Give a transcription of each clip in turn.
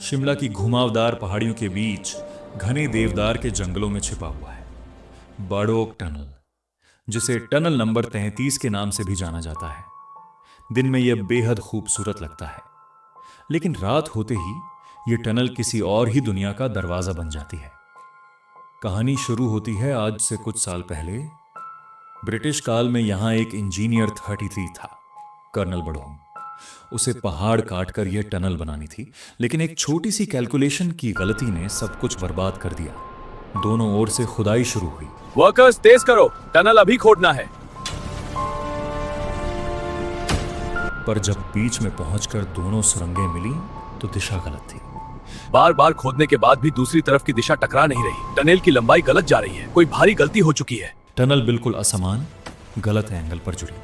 शिमला की घुमावदार पहाड़ियों के बीच घने देवदार के जंगलों में छिपा हुआ है बड़ोक टनल, जिसे टनल नंबर 33 के नाम से भी जाना जाता है। दिन में यह बेहद खूबसूरत लगता है, लेकिन रात होते ही यह टनल किसी और ही दुनिया का दरवाजा बन जाती है। कहानी शुरू होती है आज से कुछ साल पहले। ब्रिटिश काल में यहां एक इंजीनियर 33 था, कर्नल बड़ोंग। उसे पहाड़ काटकर यह टनल बनानी थी, लेकिन एक छोटी सी कैलकुलेशन की गलती ने सब कुछ बर्बाद कर दिया। दोनों ओर से खुदाई शुरू हुई। वर्कर्स तेज करो, टनल अभी खोदना है। पर जब बीच में पहुंचकर दोनों सुरंगें मिली तो दिशा गलत थी। बार बार खोदने के बाद भी दूसरी तरफ की दिशा टकरा नहीं रही। टनल की लंबाई गलत जा रही है। कोई भारी गलती हो चुकी है। टनल बिल्कुल असमान, गलत एंगल पर जुड़ी।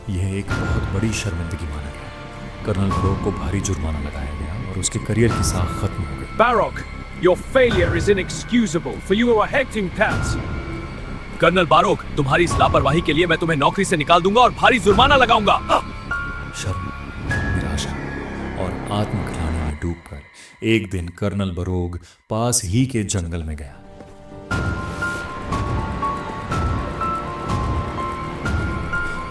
यह एक बहुत बड़ी शर्मिंदगी माना गया। कर्नल बड़ोक को भारी जुर्माना लगाया गया और उसके करियर की साख खत्म हो गई। Baroque, your failure is inexcusable, for you are acting patsy. Colonel Barok, तुम्हारी इस लापरवाही के लिए मैं तुम्हें नौकरी से निकाल दूंगा और भारी जुर्माना लगाऊंगा। शर्म, निराशा और आत्मग्लानि में डूबकर एक दिन कर्नल बड़ोक पास ही के जंगल में गया।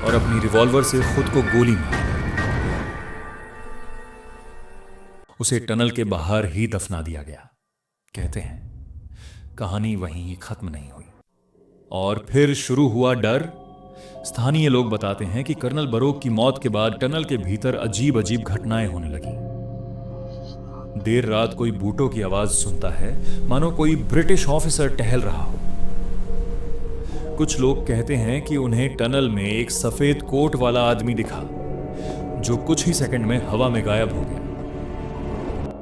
और अपनी रिवॉल्वर से खुद को गोली मारी। उसे टनल के बाहर ही दफना दिया गया। कहते हैं कहानी वहीं खत्म नहीं हुई और फिर शुरू हुआ डर। स्थानीय लोग बताते हैं कि कर्नल बड़ोक की मौत के बाद टनल के भीतर अजीब अजीब घटनाएं होने लगी। देर रात कोई बूटों की आवाज सुनता है, मानो कोई ब्रिटिश ऑफिसर टहल रहा हो। कुछ लोग कहते हैं कि उन्हें टनल में एक सफेद कोट वाला आदमी दिखा, जो कुछ ही सेकंड में हवा में गायब हो गया।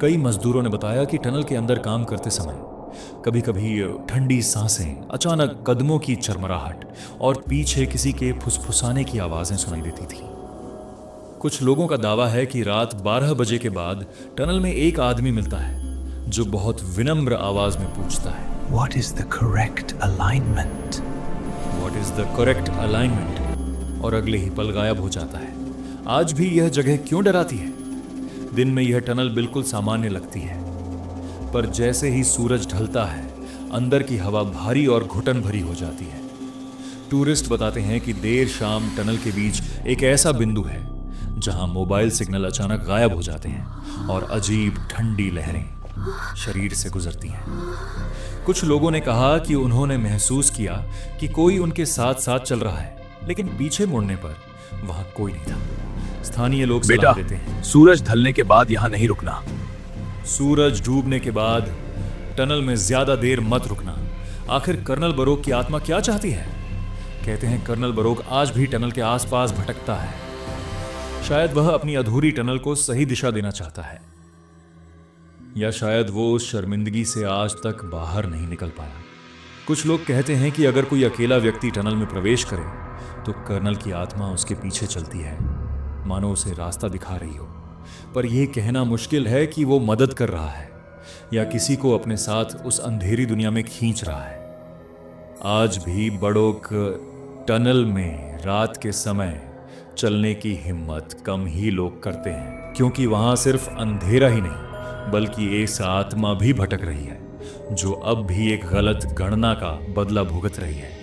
कई मजदूरों ने बताया कि टनल के अंदर काम करते समय कभी कभी ठंडी सांसें, अचानक कदमों की चरमराहट और पीछे किसी के फुसफुसाने की आवाजें सुनाई देती थी। कुछ लोगों का दावा है कि रात 12 बजे के बाद टनल में एक आदमी मिलता है, जो बहुत विनम्र आवाज में पूछता है, What is the correct alignment? What is the correct alignment? और अगले ही पल गायब हो जाता है। आज भी यह जगह क्यों डराती है? दिन में यह टनल बिल्कुल सामान्य लगती है, पर जैसे ही सूरज ढलता है, अंदर की हवा भारी और घुटन भरी हो जाती है। टूरिस्ट बताते हैं कि देर शाम टनल के बीच एक ऐसा बिंदु है जहां मोबाइल सिग्नल अचानक गायब हो जाते हैं और अजीब ठंडी लहरें शरीर से गुजरती हैं। कुछ लोगों ने कहा कि उन्होंने महसूस किया कि कोई उनके साथ साथ चल रहा है, लेकिन पीछे मुड़ने पर वहां कोई नहीं था। स्थानीय लोग सलाह देते हैं, सूरज ढलने के बाद यहां नहीं रुकना। सूरज डूबने के बाद टनल में ज्यादा देर मत रुकना। आखिर कर्नल बड़ोक की आत्मा क्या चाहती है? कहते हैं कर्नल बड़ोक आज भी टनल के आसपास भटकता है। शायद वह अपनी अधूरी टनल को सही दिशा देना चाहता है, या शायद वो उस शर्मिंदगी से आज तक बाहर नहीं निकल पाया। कुछ लोग कहते हैं कि अगर कोई अकेला व्यक्ति टनल में प्रवेश करे तो कर्नल की आत्मा उसके पीछे चलती है, मानो उसे रास्ता दिखा रही हो। पर यह कहना मुश्किल है कि वो मदद कर रहा है या किसी को अपने साथ उस अंधेरी दुनिया में खींच रहा है। आज भी बड़ोक टनल में रात के समय चलने की हिम्मत कम ही लोग करते हैं, क्योंकि वहां सिर्फ अंधेरा ही नहीं बल्कि एक आत्मा भी भटक रही है, जो अब भी एक गलत गणना का बदला भुगत रही है।